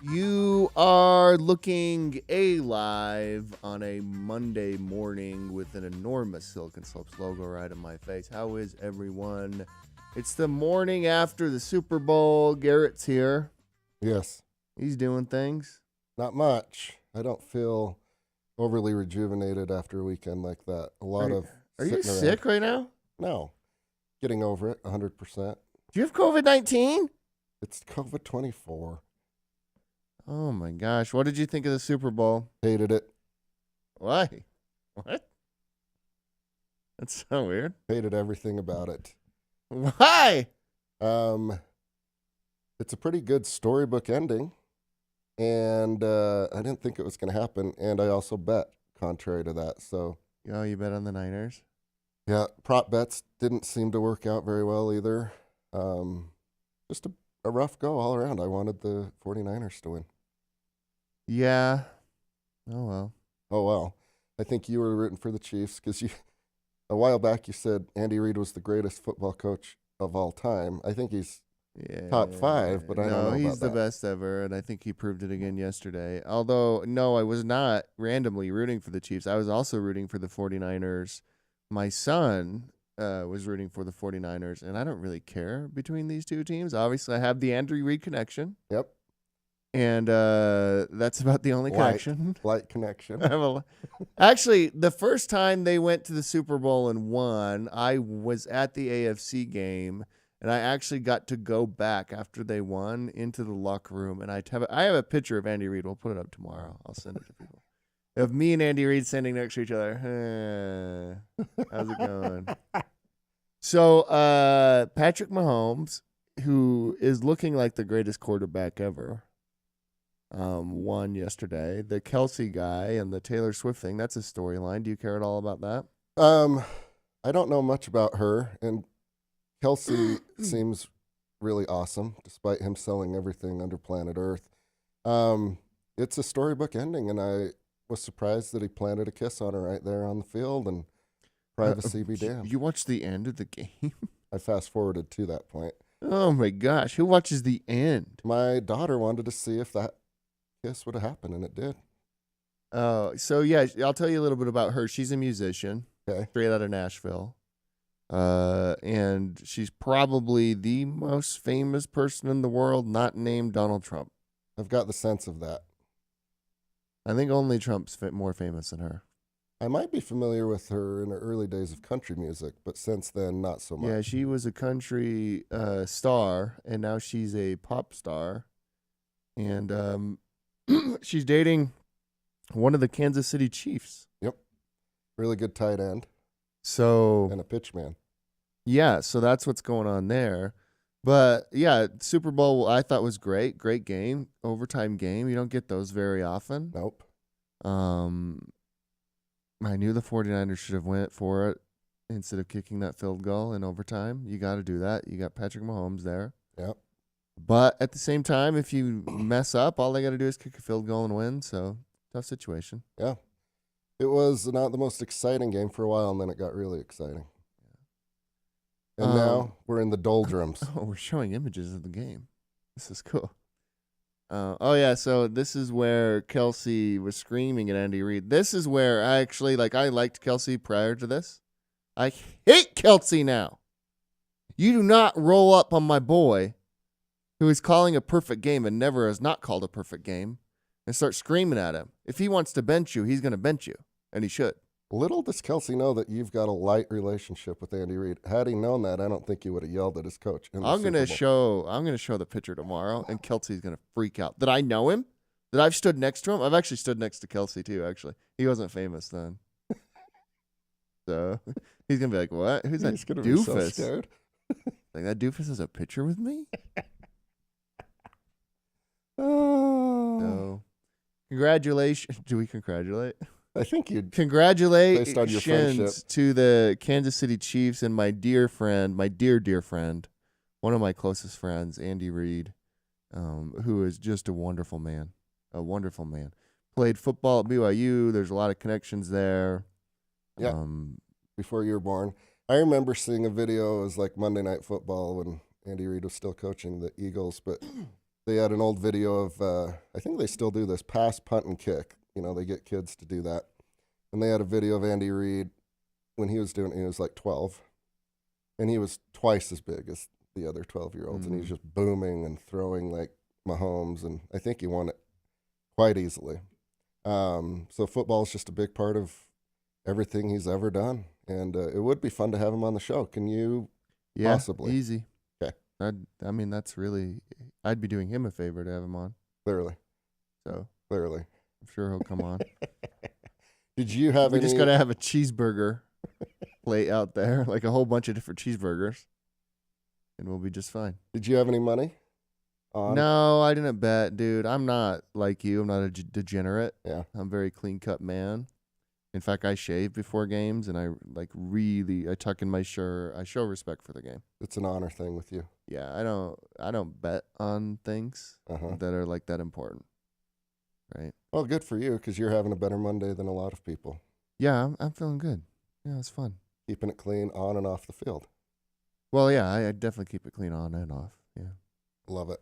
You are looking alive on a Monday morning with an enormous Silicon Slopes logo right in my face. How is everyone? It's the morning after the Super Bowl. Garrett's here. Yes. He's doing things. Not much. I don't feel overly rejuvenated after a weekend like that. Are you sick right now? No. Getting over it 100%. Do you have COVID-19? It's COVID-24. Oh my gosh. What did you think of the Super Bowl? Hated it. Why? What? That's so weird. Hated everything about it. Why? It's a pretty good storybook ending, and I didn't think it was going to happen, and I also bet contrary to that. So, Oh, you bet on the Niners? yeah, prop bets didn't seem to work out very well either. Just a rough go all around. I wanted the 49ers to win. Yeah. Oh, well. Oh, well. I think you were rooting for the Chiefs because a while back you said Andy Reid was the greatest football coach of all time. I think he's top 5, but I don't know about he's the that. best ever, and I think he proved it again yesterday. Although, no, I was not randomly rooting for the Chiefs. I was also rooting for the 49ers. My son was rooting for the 49ers, and I don't really care between these two teams. Obviously, I have the Andy Reid connection. Yep. And that's about the only connection. Light connection. Actually, the first time they went to the Super Bowl and won, I was at the AFC game, and I actually got to go back after they won into the locker room. And I have a picture of Andy Reid. We'll put it up tomorrow. I'll send it to people. Of me and Andy Reid standing next to each other. How's it going? So Patrick Mahomes, who is looking like the greatest quarterback ever, won yesterday. The Kelsey guy and the Taylor Swift thing, that's a storyline. Do you care at all about that? I don't know much about her, and Kelsey seems really awesome, despite him selling everything under planet Earth. It's a storybook ending, and I was surprised that he planted a kiss on her right there on the field, and privacy be damned. You watched the end of the game? I fast-forwarded to that point. Oh, my gosh. Who watches the end? My daughter wanted to see if that kiss would have happened, and it did. Oh, so yeah, I'll tell you a little bit about her. She's a musician, Okay. straight out of Nashville. And she's probably the most famous person in the world not named Donald Trump. I've got the sense of that. I think only Trump's more famous than her. I might be familiar with her in the early days of country music, but since then, not so much. Yeah, she was a country star, and now she's a pop star. And she's dating one of the Kansas City Chiefs. Yep. Really good tight end. So And a pitch man. Yeah, so that's what's going on there. But yeah, Super Bowl I thought was great. Great game. Overtime game. You don't get those very often. Nope. I knew the 49ers should have went for it instead of kicking that field goal in overtime. You got to do that. You got Patrick Mahomes there. Yep. But at the same time, if you mess up, all they got to do is kick a field goal and win. So, tough situation. Yeah. It was not the most exciting game for a while, and then it got really exciting. And now we're in the doldrums. Oh, we're showing images of the game. This is cool. Oh, yeah, so this is where Kelsey was screaming at Andy Reid. This is where I liked Kelsey prior to this. I hate Kelsey now. You do not roll up on my boy who is calling a perfect game and never has not called a perfect game and start screaming at him. If he wants to bench you, he's going to bench you, and he should. Little does Kelsey know that you've got a light relationship with Andy Reid. Had he known that, I don't think he would have yelled at his coach. I'm gonna show the picture tomorrow, and Kelsey's gonna freak out. That I know him, that I've stood next to him. I've actually stood next to Kelsey too. Actually, he wasn't famous then, so he's gonna be like, "What? Who's that gonna doofus?" Be so scared. Like, that doofus has a picture with me. Oh. No. Congratulations. Do we congratulate? I think you'd Congratulations based on your friendship. to the Kansas City Chiefs and my dear friend, my dear friend, one of my closest friends, Andy Reid, who is just a wonderful man. A wonderful man. Played football at BYU. There's a lot of connections there. Yeah. Before you were born. I remember seeing a video. It was like Monday Night Football when Andy Reid was still coaching the Eagles, but they had an old video of, I think they still do this, pass, punt, and kick. You know, they get kids to do that. And they had a video of Andy Reid when he was doing it. He was like 12. And he was twice as big as the other 12-year-olds. And he was just booming and throwing like Mahomes. And I think he won it quite easily. So football is just a big part of everything he's ever done. And it would be fun to have him on the show. Can you possibly? Easy. Okay. I mean, that's really, I'd be doing him a favor to have him on. Clearly. So Clearly. I'm sure he'll come on. Did you have We any? just got to have a cheeseburger plate out there, like a whole bunch of different cheeseburgers, and we'll be just fine. Did you have any money on? No, I didn't bet, dude. I'm not like you. I'm not a degenerate. Yeah. I'm a very clean-cut man. In fact, I shave before games, and I tuck in my shirt. I show respect for the game. It's an honor thing with you. Yeah, I don't bet on things that are like that important. Right. Well, good for you, because you're having a better Monday than a lot of people. Yeah, I'm feeling good. Yeah, it's fun. Keeping it clean on and off the field. Well, yeah, I definitely keep it clean on and off. Yeah. Love it.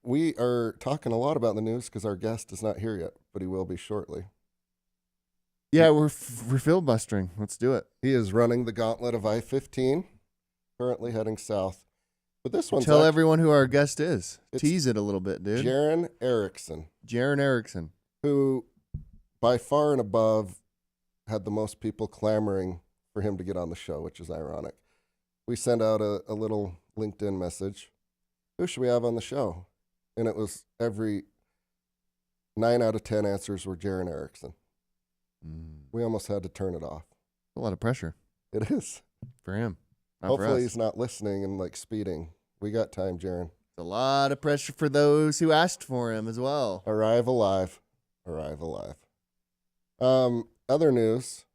We are talking a lot about the news because our guest is not here yet, but he will be shortly. Yeah, we're filibustering. Let's do it. He is running the gauntlet of I-15, currently heading south. But this one's Tell everyone who our guest is. Tease it a little bit, dude. Jaron Erickson. Jaron Erickson. Who, by far and above, had the most people clamoring for him to get on the show, which is ironic. We sent out a little LinkedIn message. Who should we have on the show? And it was every 9 out of 10 answers were Jaron Erickson. We almost had to turn it off. A lot of pressure. It is. For him. Hopefully he's not listening and like speeding. We got time, Jaron. It's a lot of pressure for those who asked for him as well. Arrive alive. Arrive alive. Other news,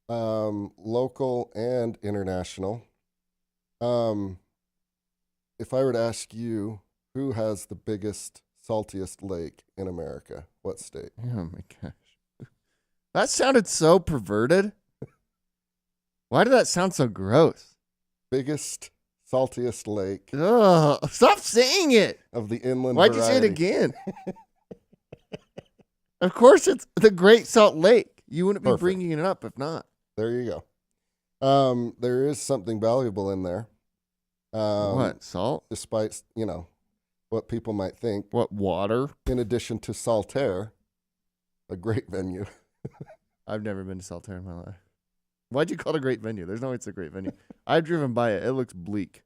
local and international. If I were to ask you, who has the biggest, saltiest lake in America? What state? Oh my gosh. That sounded so perverted. Why did that sound so gross? Biggest, saltiest lake. Ugh, stop saying it. Of the inland Why'd variety. you say it again? Of course it's the Great Salt Lake. You wouldn't be bringing it up if not. There you go. There is something valuable in there. What? Salt? Despite, what people might think. What, water? In addition to Saltaire, a great venue. I've never been to Saltaire in my life. Why'd you call it a great venue? There's no way it's a great venue. I've driven by it. It looks bleak.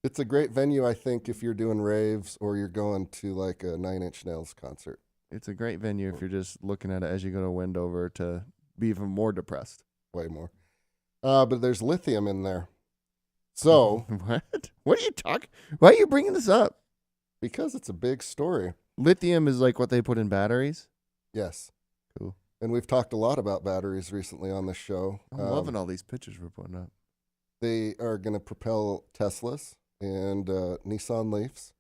It's a great venue, I think, if you're doing raves or you're going to like a Nine Inch Nails concert. It's a great venue if you're just looking at it as you go to Wendover to be even more depressed. Way more. But there's lithium in there. So. What? What are you talking? Why are you bringing this up? Because it's a big story. Lithium is like what they put in batteries? Yes. Cool. And we've talked a lot about batteries recently on this show. I'm loving all these pictures we're putting up. They are going to propel Teslas and Nissan Leafs.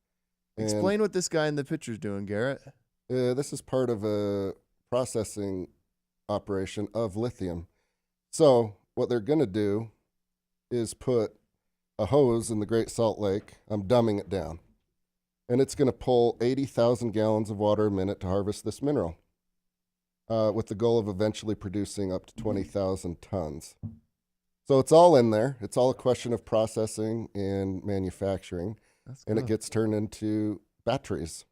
Explain what this guy in the picture's doing, Garrett. This is part of a processing operation of lithium. So what they're going to do is put a hose in the Great Salt Lake. I'm dumbing it down. And it's going to pull 80,000 gallons of water a minute to harvest this mineral, with the goal of eventually producing up to 20,000 tons. So it's all in there. It's all a question of processing and manufacturing. That's and cool. It gets turned into batteries,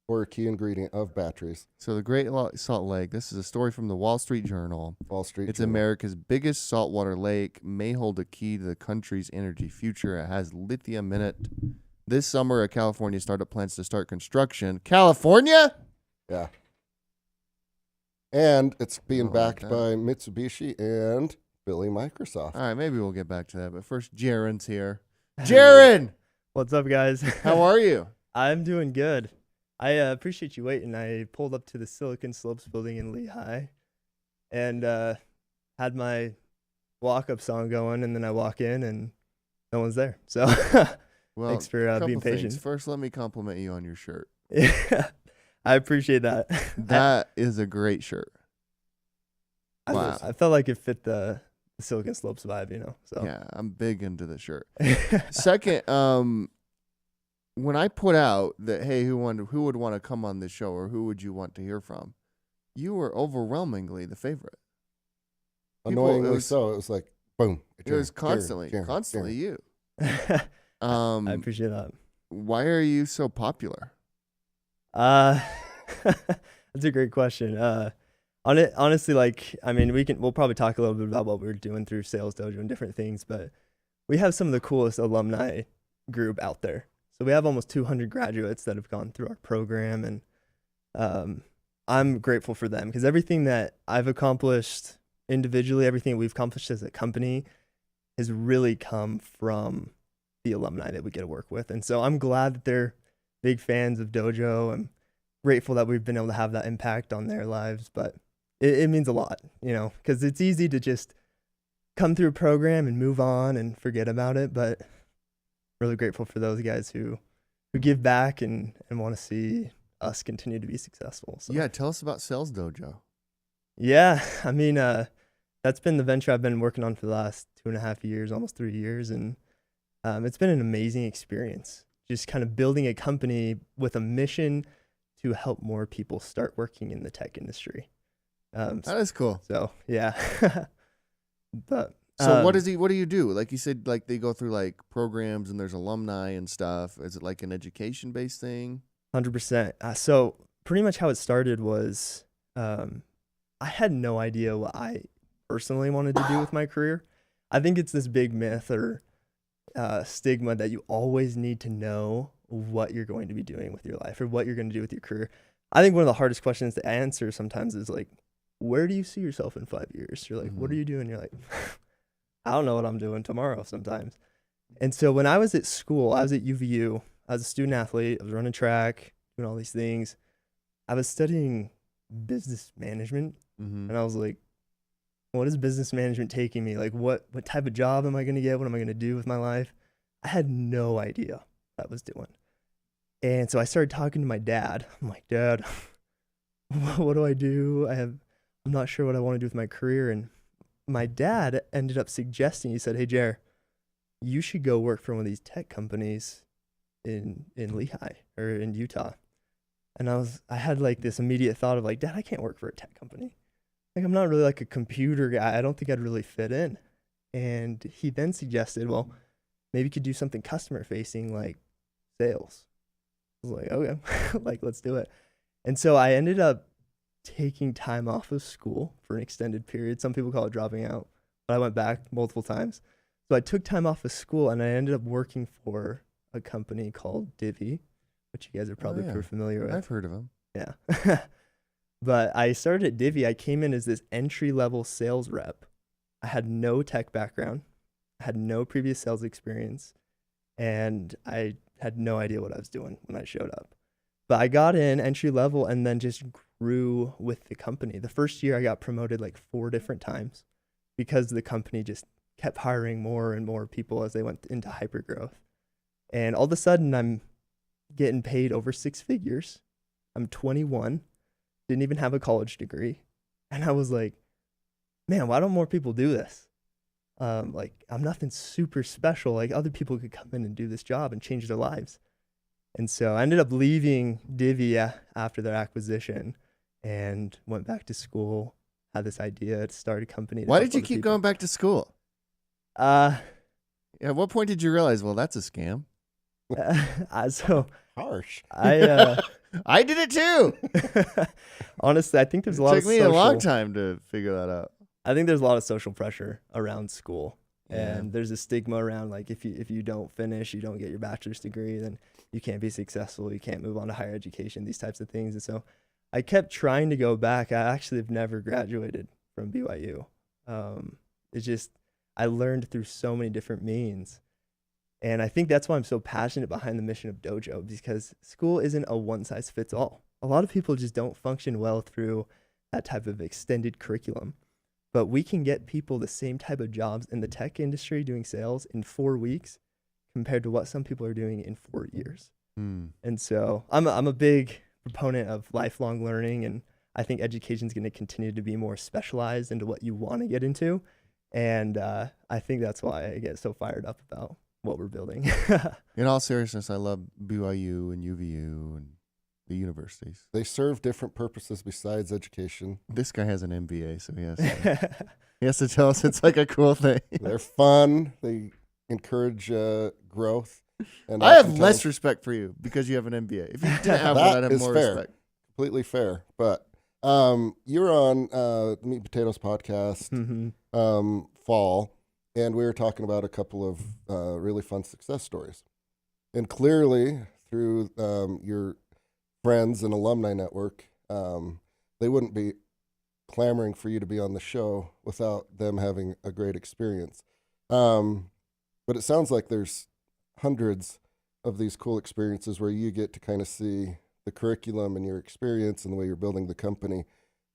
or a key ingredient of batteries. So the Great Salt Lake, this is a story from the Wall Street Journal. It's America's biggest saltwater lake, may hold a key to the country's energy future. It has lithium in it. This summer, a California startup plans to start construction. California? Yeah. And it's being backed by Mitsubishi and Billy Microsoft. All right, maybe we'll get back to that. But first, Jaron's here. Jaron! What's up, guys? How are you? I'm doing good. I appreciate you waiting. I pulled up to the Silicon Slopes building in Lehigh and had my walk-up song going, and then I walk in, and no one's there. So Well, thanks for being patient. First, let me compliment you on your shirt. Yeah, I appreciate that. That is a great shirt. Wow. I felt like it fit the Silicon Slopes vibe, So yeah, I'm big into the shirt. Second, when I put out that, hey, who would want to come on this show, or who would you want to hear from, you were overwhelmingly the favorite. Annoyingly so. It was like, boom. It was constantly you. I appreciate that. Why are you so popular? That's a great question. Honestly, like, I mean, we'll probably talk a little bit about what we're doing through Sales Dojo and different things, but we have some of the coolest alumni group out there. So we have almost 200 graduates that have gone through our program, and I'm grateful for them because everything that I've accomplished individually, everything we've accomplished as a company has really come from the alumni that we get to work with. And so I'm glad that they're big fans of Dojo. I'm grateful that we've been able to have that impact on their lives, but it means a lot, because it's easy to just come through a program and move on and forget about it. But really grateful for those guys who give back and want to see us continue to be successful. So. Yeah, tell us about Sales Dojo. Yeah, I mean, that's been the venture I've been working on for the last 2.5 years, almost 3 years, and it's been an amazing experience. Just kind of building a company with a mission to help more people start working in the tech industry. That is cool. So yeah, but so what do you do? Like you said, like they go through like programs and there's alumni and stuff. Is it like an education based thing? 100%. So pretty much how it started was I had no idea what I personally wanted to do with my career. I think it's this big myth or stigma that you always need to know what you're going to be doing with your life or what you're going to do with your career. I think one of the hardest questions to answer sometimes is like, where do you see yourself in 5 years? You're like, what are you doing? You're like, I don't know what I'm doing tomorrow sometimes. And so when I was at school, I was at UVU, I was a student athlete, I was running track, doing all these things. I was studying business management, and I was like, what is business management taking me? Like, what type of job am I going to get? What am I going to do with my life? I had no idea what I was doing. And so I started talking to my dad. I'm like, Dad, what do I do? I'm not sure what I want to do with my career. And my dad ended up suggesting, he said, hey, Jer, you should go work for one of these tech companies in Lehigh or in Utah. And I had like this immediate thought of like, Dad, I can't work for a tech company. Like, I'm not really like a computer guy. I don't think I'd really fit in. And he then suggested, well, maybe you could do something customer facing like sales. I was like, okay, like, let's do it. And so I ended up taking time off of school for an extended period. Some people call it dropping out, but I went back multiple times. So I took time off of school and I ended up working for a company called Divvy, which you guys are probably pretty familiar with. I've heard of them. Yeah. But I started at Divvy. I came in as this entry-level sales rep. I had no tech background. I had no previous sales experience. And I had no idea what I was doing when I showed up. But I got in entry-level and then just grew with the company. The first year I got promoted like 4 different times because the company just kept hiring more and more people as they went into hypergrowth. And all of a sudden I'm getting paid over 6 figures. I'm 21. Didn't even have a college degree. And I was like, man, why don't more people do this? Like, I'm nothing super special. Like, other people could come in and do this job and change their lives. And so I ended up leaving Divvy after their acquisition and went back to school, had this idea to start a company. Why did you keep going back to school? At what point did you realize, well, that's a scam? So harsh. I did it too. Honestly, I think there's a lot of social... It took me a long time to figure that out. I think there's a lot of social pressure around school. And there's a stigma around like if you don't finish, you don't get your bachelor's degree, then you can't be successful, you can't move on to higher education, these types of things. And so I kept trying to go back. I actually have never graduated from BYU. It's just I learned through so many different means. And I think that's why I'm so passionate behind the mission of Dojo, because school isn't a one-size-fits-all. A lot of people just don't function well through that type of extended curriculum. But we can get people the same type of jobs in the tech industry doing sales in 4 weeks compared to what some people are doing in 4 years. And so I'm a big proponent of lifelong learning, and I think education is going to continue to be more specialized into what you want to get into. And I think that's why I get so fired up about what we're building. In all seriousness, I love BYU and UVU and the universities. They serve different purposes besides education. This guy has an MBA, so he has to tell us it's like a cool thing. They're fun. They encourage growth. And I have oftentimes- less respect for you because you have an MBA. If you didn't have one, I'd have is more fair. respect. Completely fair. But you're on the Meat and Potatoes podcast fall, and we were talking about a couple of really fun success stories. And clearly, through your friends and alumni network, they wouldn't be clamoring for you to be on the show without them having a great experience. But it sounds like there's hundreds of these cool experiences where you get to kind of see the curriculum and your experience and the way you're building the company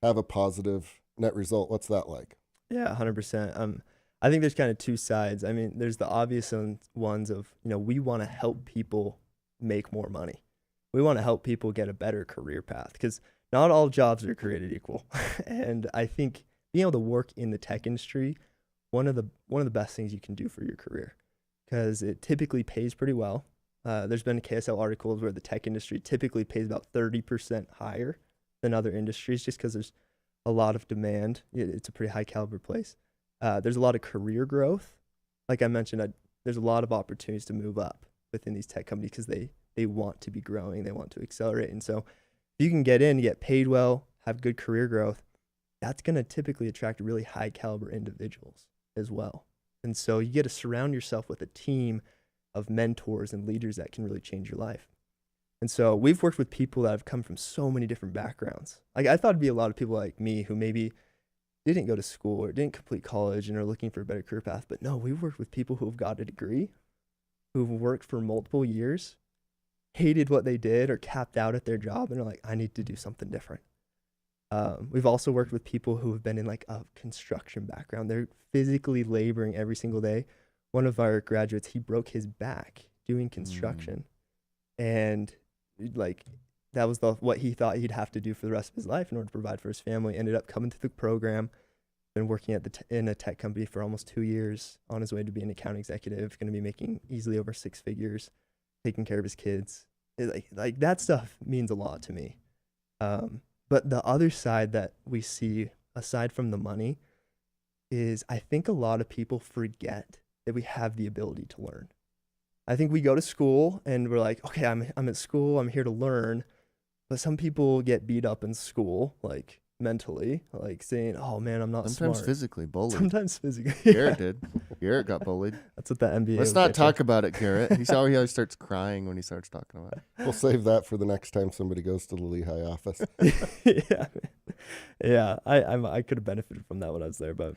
have a positive net result. What's that like? Yeah, 100%. I think there's kind of two sides. I mean, there's the obvious ones of, we want to help people make more money. We want to help people get a better career path because not all jobs are created equal. And I think being able to work in the tech industry, one of the best things you can do for your career, because it typically pays pretty well. There's been KSL articles where the tech industry typically pays about 30% higher than other industries just because there's a lot of demand. It's a pretty high caliber place. There's a lot of career growth. Like I mentioned, there's a lot of opportunities to move up within these tech companies because they want to be growing. They want to accelerate. And so if you can get in, get paid well, have good career growth, that's going to typically attract really high caliber individuals as well. And so you get to surround yourself with a team of mentors and leaders that can really change your life. And so we've worked with people that have come from so many different backgrounds. Like I thought it'd be a lot of people like me who maybe didn't go to school or didn't complete college and are looking for a better career path. But no, we've worked with people who've got a degree, who've worked for multiple years, hated what they did or capped out at their job and are like, I need to do something different. We've also worked with people who have been in like a construction background. They're physically laboring every single day. One of our graduates, he broke his back doing construction. And like that was what he thought he'd have to do for the rest of his life in order to provide for his family. Ended up coming through the program, been working at in a tech company for almost 2 years, on his way to be an account executive, going to be making easily over 6 figures, taking care of his kids. Like that stuff means a lot to me. But the other side that we see, aside from the money, is I think a lot of people forget that we have the ability to learn. I think we go to school and we're like, okay, I'm at school, I'm here to learn. But some people get beat up in school, like mentally, like saying, oh man, I'm not Sometimes smart. physically bullied. Sometimes physically. Garrett did. Garrett got bullied. That's what the NBA Let's will not get talk about it, Garrett. He always starts crying when he starts talking about it. We'll save that for the next time somebody goes to the Lehigh office. Yeah, yeah. I could have benefited from that when I was there, but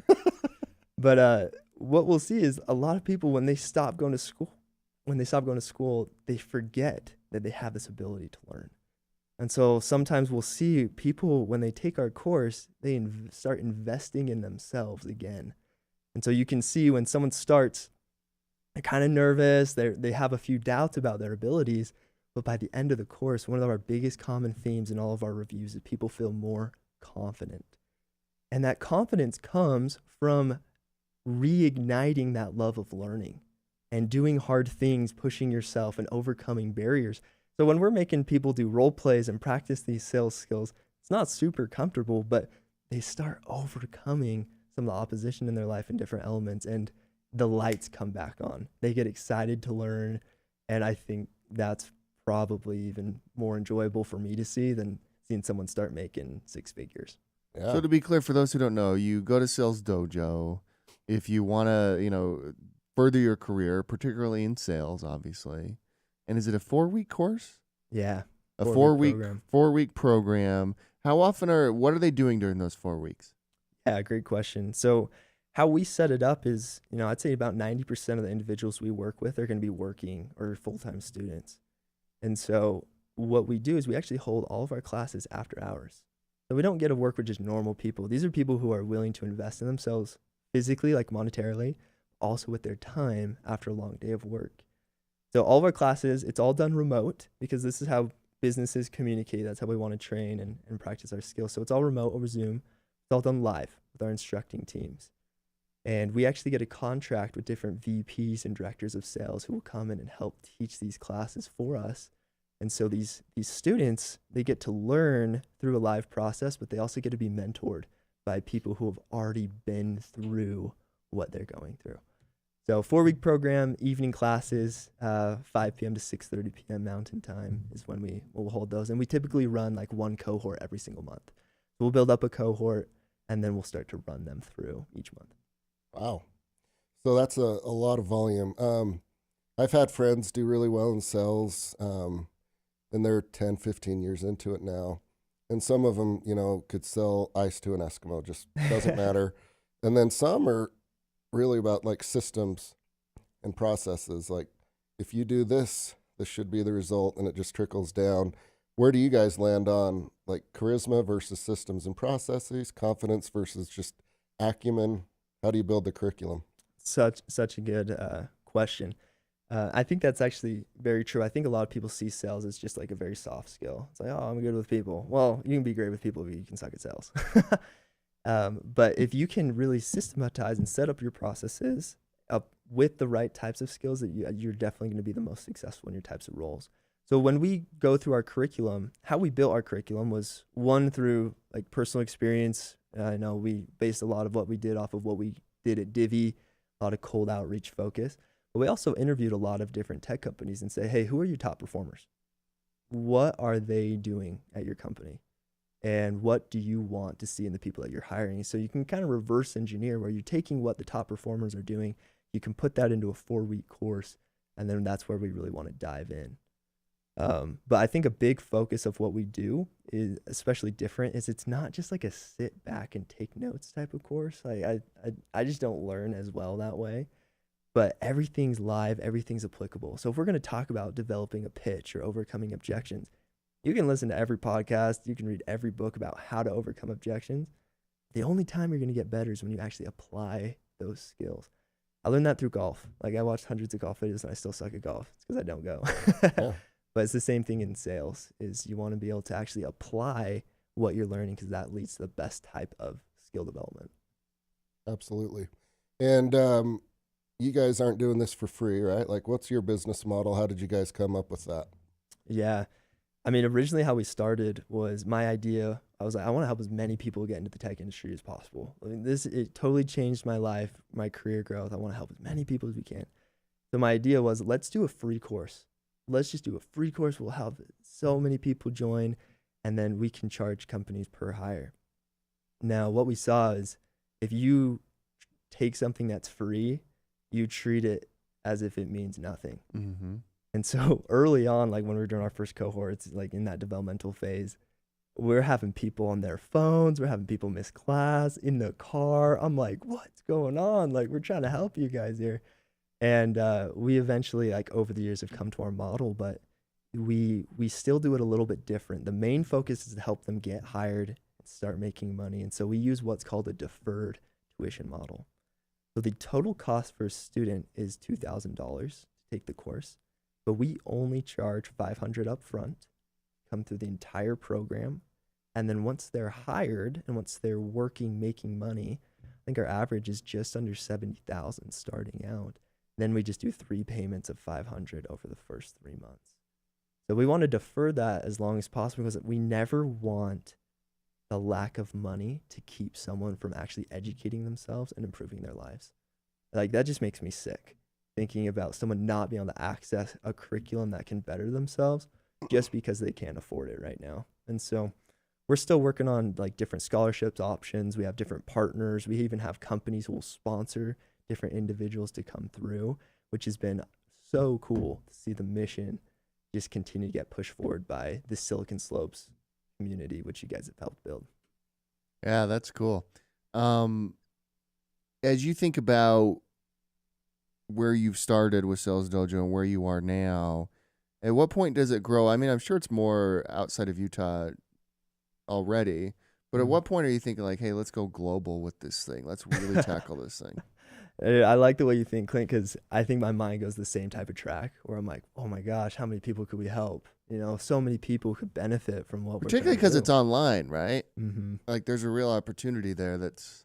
what we'll see is a lot of people when they stop going to school, they forget that they have this ability to learn. And so sometimes we'll see people when they take our course, they start investing in themselves again. And so you can see when someone starts, they're kind of nervous, they have a few doubts about their abilities, but by the end of the course, one of our biggest common themes in all of our reviews is people feel more confident. And that confidence comes from reigniting that love of learning and doing hard things, pushing yourself and overcoming barriers. So when we're making people do role plays and practice these sales skills, it's not super comfortable, but they start overcoming some of the opposition in their life in different elements, and the lights come back on. They get excited to learn, and I think that's probably even more enjoyable for me to see than seeing someone start making 6 figures. Yeah. So to be clear, for those who don't know, you go to Sales Dojo if you want to, further your career, particularly in sales, obviously. And is it a 4-week course? Yeah. A 4-week 4-week program. How often what are they doing during those 4 weeks? Yeah, great question. So how we set it up is, I'd say about 90% of the individuals we work with are going to be working or full-time students. And so what we do is we actually hold all of our classes after hours. So we don't get to work with just normal people. These are people who are willing to invest in themselves physically, like monetarily, also with their time after a long day of work. So all of our classes, it's all done remote because this is how businesses communicate. That's how we want to train and practice our skills. So it's all remote over Zoom. It's all done live with our instructing teams. And we actually get a contract with different VPs and directors of sales who will come in and help teach these classes for us. And so these students, they get to learn through a live process, but they also get to be mentored by people who have already been through what they're going through. So 4-week program, evening classes, 5 p.m. to 6:30 p.m. Mountain Time is when we'll hold those. And we typically run like one cohort every single month. So we'll build up a cohort and then we'll start to run them through each month. Wow. So that's a lot of volume. I've had friends do really well in sales, and they're 10, 15 years into it now. And some of them, could sell ice to an Eskimo, just doesn't matter. And then some are really about like systems and processes. Like if you do this, this should be the result, and it just trickles down. Where do you guys land on like charisma versus systems and processes, confidence versus just acumen? How do you build the curriculum? Such a good question. I think that's actually very true. I think a lot of people see sales as just like a very soft skill. It's like, oh, I'm good with people. Well, you can be great with people if you can suck at sales. But if you can really systematize and set up your processes up with the right types of skills, that you're definitely going to be the most successful in your types of roles. So when we go through our curriculum, how we built our curriculum was one through like personal experience. I know we based a lot of what we did off of what we did at Divvy, a lot of cold outreach focus. But we also interviewed a lot of different tech companies and say, hey, who are your top performers? What are they doing at your company? And what do you want to see in the people that you're hiring? So you can kind of reverse engineer where you're taking what the top performers are doing. You can put that into a 4-week course, and then that's where we really want to dive in. But I think a big focus of what we do is especially different is it's not just like a sit back and take notes type of course. Like I just don't learn as well that way, but everything's live, everything's applicable. So if we're going to talk about developing a pitch or overcoming objections, you can listen to every podcast, you can read every book about how to overcome objections. The only time you're going to get better is when you actually apply those skills. I learned that through golf. Like I watched hundreds of golf videos and I still suck at golf. It's because I don't go. Yeah. But it's the same thing in sales, is you want to be able to actually apply what you're learning, because that leads to the best type of skill development. Absolutely. And you guys aren't doing this for free, right? Like what's your business model? How did you guys come up with that? Yeah. I mean, originally how we started was my idea. I was like, I want to help as many people get into the tech industry as possible. I mean, it totally changed my life, my career growth. I want to help as many people as we can. So my idea was, let's do a free course. Let's just do a free course. We'll have so many people join, and then we can charge companies per hire. Now, what we saw is if you take something that's free, you treat it as if it means nothing. Mm-hmm. And so early on, like when we were doing our first cohorts, like in that developmental phase, we're having people on their phones. We're having people miss class in the car. I'm like, what's going on? Like, we're trying to help you guys here. And we eventually, like over the years, have come to our model, but we still do it a little bit different. The main focus is to help them get hired and start making money. And so we use what's called a deferred tuition model. So the total cost for a student is $2,000 to take the course, but we only charge $500 up front, come through the entire program. And then once they're hired and once they're working, making money, I think our average is just under $70,000 starting out. Then we just do 3 payments of $500 over the first 3 months. So we want to defer that as long as possible, because we never want the lack of money to keep someone from actually educating themselves and improving their lives. Like that just makes me sick, thinking about someone not being able to access a curriculum that can better themselves just because they can't afford it right now. And so we're still working on like different scholarships options. We have different partners. We even have companies who will sponsor different individuals to come through, which has been so cool to see the mission just continue to get pushed forward by the Silicon Slopes community, which you guys have helped build. Yeah, that's cool. As you think about where you've started with Sales Dojo and where you are now, at what point does it grow? I mean, I'm sure it's more outside of Utah already, but at what point are you thinking like, hey, let's go global with this thing? Let's really tackle this thing. I like the way you think, Clint, because I think my mind goes the same type of track where I'm like, oh my gosh, how many people could we help? You know, so many people could benefit from what we're Particularly because it's online, right? Mm-hmm. Like there's a real opportunity there that's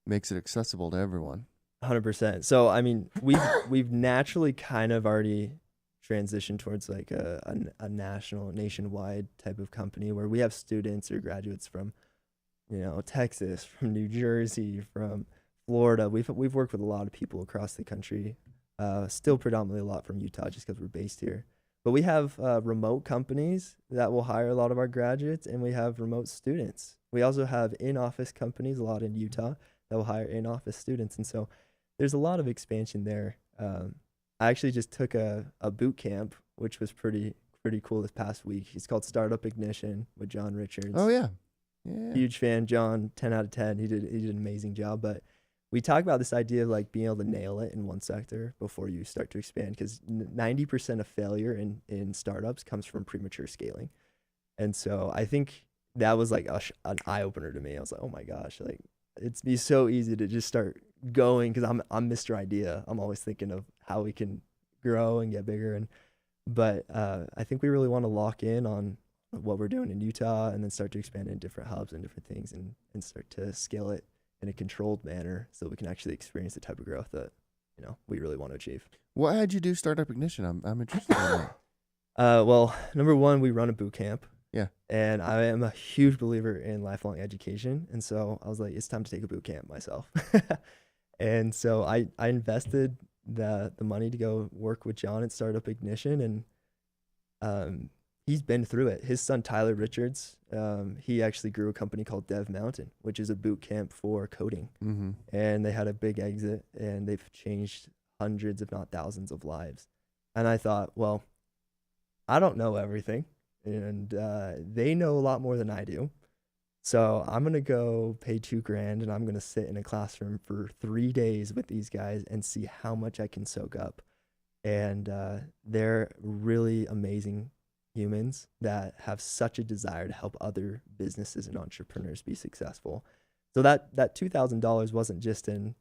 makes it accessible to everyone. 100%. So I mean, we've naturally kind of already transitioned towards like a nationwide type of company where we have students or graduates from, Texas, from New Jersey, from Florida. We've worked with a lot of people across the country. Still predominantly a lot from Utah, just because we're based here. But we have remote companies that will hire a lot of our graduates, and we have remote students. We also have in-office companies, a lot in Utah, that will hire in-office students, and so there's a lot of expansion there. I actually just took a boot camp, which was pretty cool this past week. It's called Startup Ignition with John Richards. Oh yeah. Yeah. Huge fan, John. 10 out of 10. He did an amazing job. But we talk about this idea of like being able to nail it in one sector before you start to expand, because 90% of failure in startups comes from premature scaling. And so I think that was like an eye opener to me. I was like, oh my gosh, like it's be so easy to just start going, because I'm Mr. Idea. I'm always thinking of how we can grow and get bigger. But I think we really want to lock in on what we're doing in Utah, and then start to expand in different hubs and different things, and start to scale it in a controlled manner so we can actually experience the type of growth that we really want to achieve. What had you do Startup Ignition? I'm interested in that. Well, number one, we run a boot camp. Yeah. And I am a huge believer in lifelong education. And so I was like, it's time to take a boot camp myself. And so I invested the money to go work with John at Startup Ignition. And he's been through it. His son, Tyler Richards, he actually grew a company called Dev Mountain, which is a boot camp for coding. Mm-hmm. And they had a big exit, and they've changed hundreds, if not thousands, of lives. And I thought, well, I don't know everything, and they know a lot more than I do. So I'm going to go pay $2,000, and I'm going to sit in a classroom for 3 days with these guys and see how much I can soak up. And they're really amazing humans that have such a desire to help other businesses and entrepreneurs be successful. So that $2,000 wasn't just in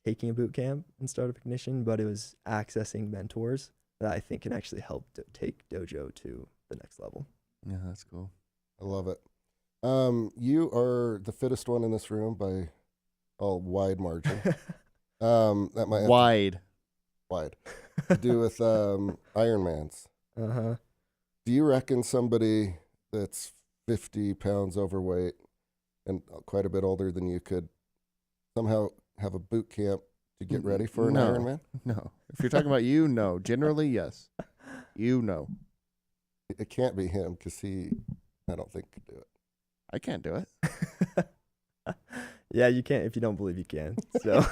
taking a boot camp and Startup Ignition, but it was accessing mentors that I think can actually help take Dojo to the next level. Yeah, that's cool. I love it. You are the fittest one in this room by a wide margin. That might have Wide. to do with Ironmans. Uh-huh. Do you reckon somebody that's 50 pounds overweight and quite a bit older than you could somehow have a boot camp to get ready for an Ironman? No. If you're talking about you, no. Generally, yes. It can't be him, because I don't think could do it. I can't do it. Yeah, you can't. If you don't believe, you can. So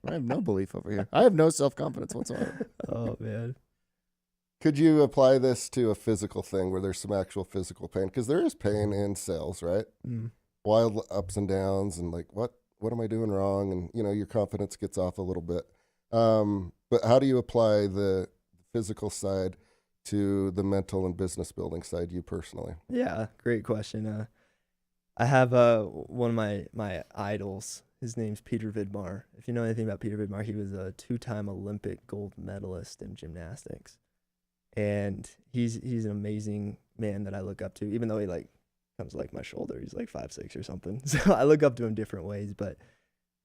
I have no belief over here. I have no self-confidence whatsoever. Oh, man. Could you apply this to a physical thing where there's some actual physical pain? Because there is pain in sales, right? Mm. Wild ups and downs, and like, what am I doing wrong? And, your confidence gets off a little bit. But how do you apply the physical side to the mental and business building side, you personally? Yeah, great question. I have one of my idols. His name's Peter Vidmar. If you know anything about Peter Vidmar, he was a 2-time Olympic gold medalist in gymnastics. And he's an amazing man that I look up to, even though he comes my shoulder. He's 5'6" or something. So I look up to him different ways. But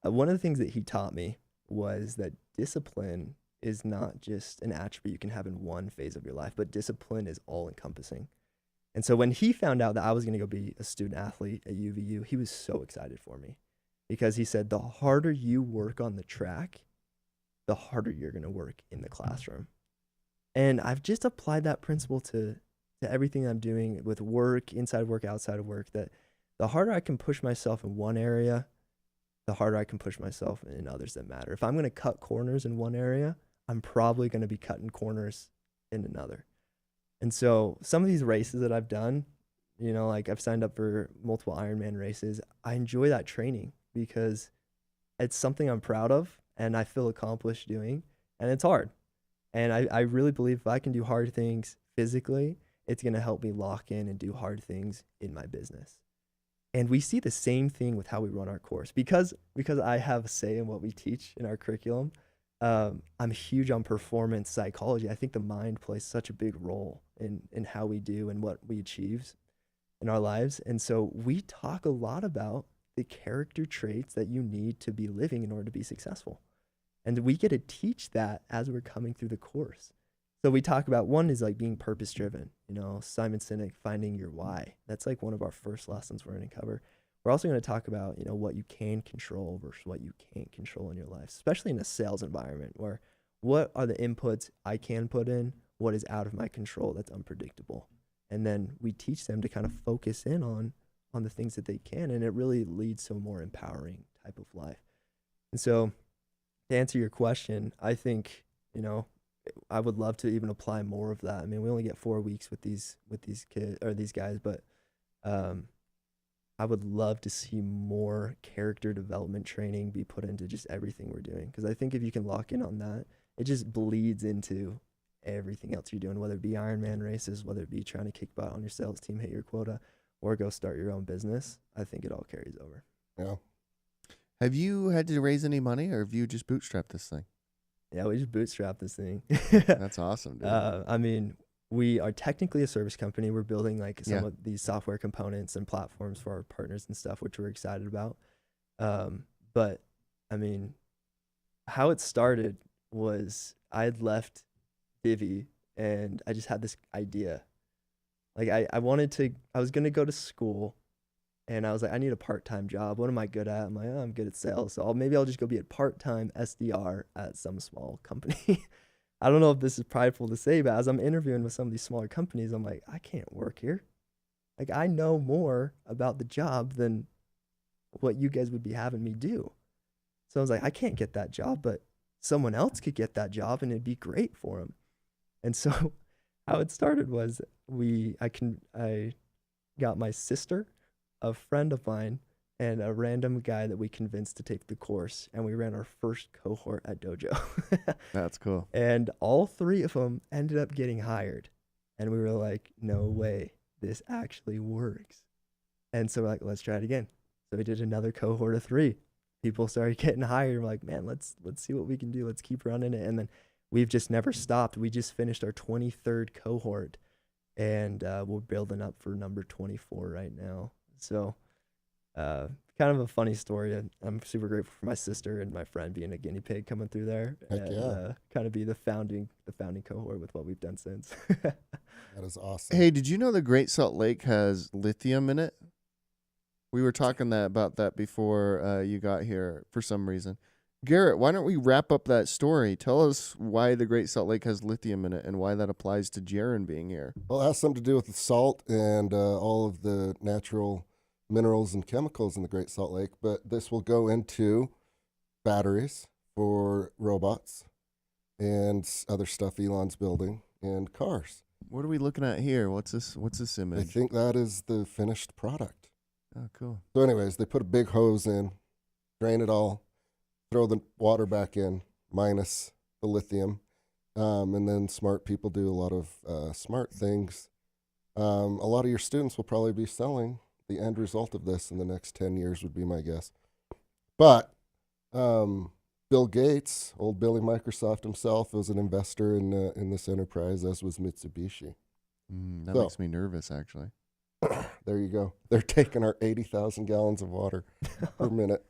one of the things that he taught me was that discipline is not just an attribute you can have in one phase of your life, but discipline is all encompassing. And so when he found out that I was going to go be a student athlete at UVU, he was so excited for me, because he said, the harder you work on the track, the harder you're going to work in the classroom. And I've just applied that principle to everything I'm doing with work, inside work, outside of work, that the harder I can push myself in one area, the harder I can push myself in others that matter. If I'm going to cut corners in one area, I'm probably going to be cutting corners in another. And so some of these races that I've done, I've signed up for multiple Ironman races. I enjoy that training because it's something I'm proud of and I feel accomplished doing, and it's hard. And I really believe if I can do hard things physically, it's going to help me lock in and do hard things in my business. And we see the same thing with how we run our course. Because I have a say in what we teach in our curriculum, I'm huge on performance psychology. I think the mind plays such a big role in how we do and what we achieve in our lives. And so we talk a lot about the character traits that you need to be living in order to be successful. And we get to teach that as we're coming through the course. So we talk about, one is like being purpose driven, Simon Sinek, finding your why. That's like one of our first lessons we're going to cover. We're also going to talk about, what you can control versus what you can't control in your life, especially in a sales environment where what are the inputs I can put in, what is out of my control that's unpredictable. And then we teach them to kind of focus in on the things that they can, and it really leads to a more empowering type of life. And so to answer your question, I think, I would love to even apply more of that. I mean, we only get 4 weeks with these kids or these guys, but I would love to see more character development training be put into just everything we're doing. Because I think if you can lock in on that, it just bleeds into everything else you're doing, whether it be Ironman races, whether it be trying to kick butt on your sales team, hit your quota, or go start your own business. I think it all carries over. Yeah. Have you had to raise any money, or have you just bootstrapped this thing? Yeah, we just bootstrapped this thing. That's awesome, dude. I mean, we are technically a service company. We're building like some Yeah. of these software components and platforms for our partners and stuff, which we're excited about. But I mean, how it started was I had left Divi and I just had this idea. Like I was going to go to school, and I was like, I need a part-time job. What am I good at? I'm like, I'm good at sales. So maybe I'll just go be a part-time SDR at some small company. I don't know if this is prideful to say, but as I'm interviewing with some of these smaller companies, I'm like, I can't work here. Like, I know more about the job than what you guys would be having me do. So I was like, I can't get that job, but someone else could get that job and it'd be great for them. And so how it started was I got my sister, a friend of mine, and a random guy that we convinced to take the course, and we ran our first cohort at Dojo. That's cool. And all 3 of them ended up getting hired. And we were like, no way, this actually works. And so we're like, let's try it again. So we did another cohort of 3. People started getting hired. We're like, man, let's see what we can do. Let's keep running it. And then we've just never stopped. We just finished our 23rd cohort, and we're building up for number 24 right now. So kind of a funny story. I'm super grateful for my sister and my friend being a guinea pig coming through there. Heck and yeah. Kind of be the founding cohort with what we've done since. That is awesome. Hey, did you know the Great Salt Lake has lithium in it? We were talking about that before you got here for some reason. Garrett, why don't we wrap up that story? Tell us why the Great Salt Lake has lithium in it and why that applies to Jaron being here. Well, it has something to do with the salt and all of the natural minerals and chemicals in the Great Salt Lake, but this will go into batteries for robots and other stuff Elon's building and cars. What are we looking at here? What's this I image? think that is the finished product. Oh, cool. So anyways, they put a big hose in, drain it all, throw the water back in, minus the lithium, and then smart people do a lot of smart things. A lot of your students will probably be selling the end result of this in the next 10 years would be my guess. But Bill Gates, old Billy Microsoft himself, was an investor in this enterprise, as was Mitsubishi. That makes me nervous, actually. There you go. They're taking our 80,000 gallons of water per minute.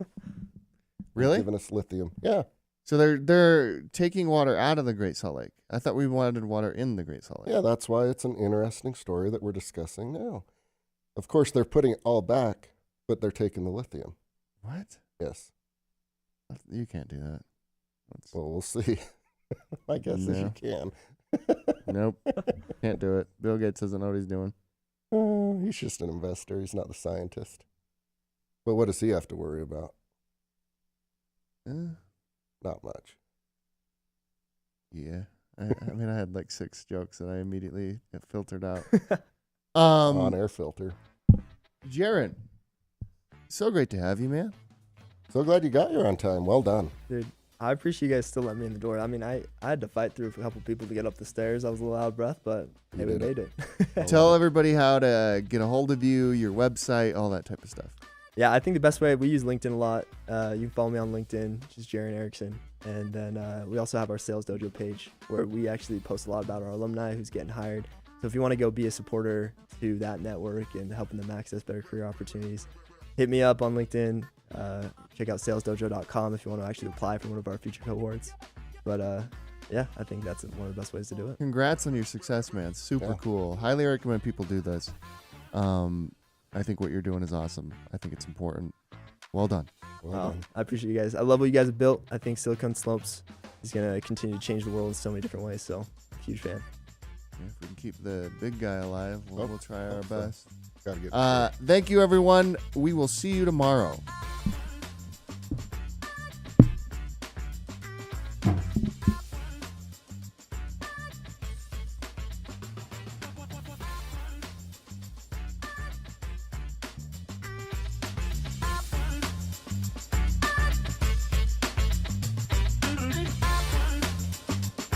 Really? Giving us lithium. Yeah. So they're taking water out of the Great Salt Lake. I thought we wanted water in the Great Salt Lake. Yeah, that's why it's an interesting story that we're discussing now. Of course, they're putting it all back, but they're taking the lithium. What? Yes. You can't do that. Well, we'll see. My guess is you can. Nope. Can't do it. Bill Gates doesn't know what he's doing. He's just an investor. He's not the scientist. But what does he have to worry about? Not much. Yeah. I mean, I had like 6 jokes that I immediately filtered out. On air filter. Jaron, so great to have you, man. So glad you got here on time. Well done. Dude, I appreciate you guys still letting me in the door. I mean, I had to fight through for a couple people to get up the stairs. I was a little out of breath, but hey, we made it. Tell everybody how to get a hold of you, your website, all that type of stuff. Yeah, I think the best way, we use LinkedIn a lot. You can follow me on LinkedIn, which is Jaron Erickson. And then we also have our Sales Dojo page where we actually post a lot about our alumni who's getting hired. So if you want to go be a supporter to that network and helping them access better career opportunities, hit me up on LinkedIn. Check out salesdojo.com if you want to actually apply for one of our future cohorts. But yeah, I think that's one of the best ways to do it. Congrats on your success, man. Super cool. Highly recommend people do this. I think what you're doing is awesome. I think it's important. Well done. Well done. I appreciate you guys. I love what you guys have built. I think Silicon Slopes is going to continue to change the world in so many different ways. So, huge fan. Yeah, if we can keep the big guy alive, we'll try our best. Gotta get Thank you, everyone. We will see you tomorrow.